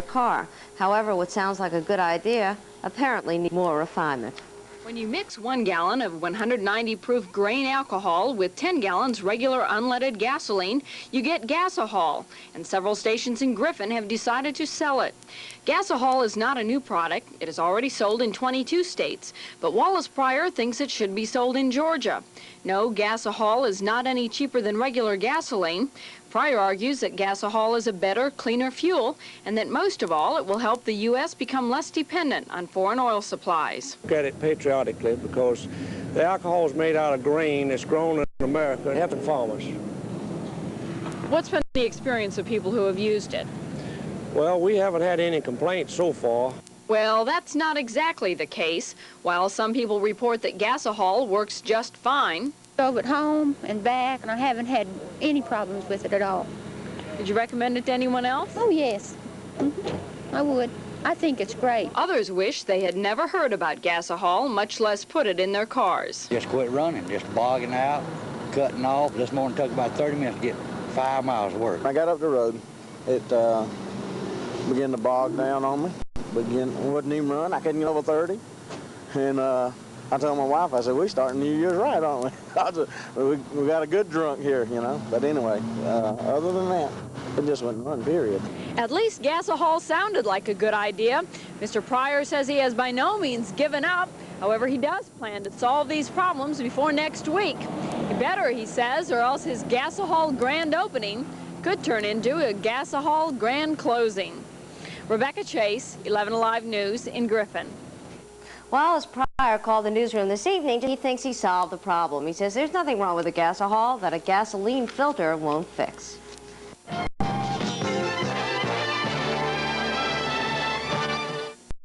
car. However, what sounds like a good idea apparently needs more refinement. When you mix 1 gallon of 190 proof grain alcohol with 10 gallons regular unleaded gasoline, you get Gasohol, and several stations in Griffin have decided to sell it. Gasohol is not a new product. It is already sold in 22 states, but Wallace Pryor thinks it should be sold in Georgia. No, Gasohol is not any cheaper than regular gasoline. Pryor argues that Gasohol is a better, cleaner fuel, and that most of all, it will help the U.S. become less dependent on foreign oil supplies. Look at it patriotically, because the alcohol is made out of grain that's grown in America, helping farmers. What's been the experience of people who have used it? Well, we haven't had any complaints so far. Well, that's not exactly the case. While some people report that Gasohol works just fine, Drove it home and back, and I haven't had any problems with it at all. Did you recommend it to anyone else? Oh, yes. I would. I think it's great. Others wish they had never heard about Gasohol, much less put it in their cars. Just quit running, just bogging out, cutting off. This morning took about 30 minutes to get 5 miles of work. I got up the road. It began to bog down on me. Wouldn't even run. I couldn't get over 30. And I told my wife, I said, we're starting New Year's right, aren't we? We got a good drunk here, you know. But anyway, other than that, it just wouldn't run, period. At least Gasohol sounded like a good idea. Mr. Pryor says he has by no means given up. However, he does plan to solve these problems before next week. He better, he says, or else his Gasohol grand opening could turn into a Gasohol grand closing. Rebecca Chase, 11 Alive News in Griffin. Wallace Pryor called the newsroom this evening. He thinks he solved the problem. He says there's nothing wrong with the Gasohol that a gasoline filter won't fix.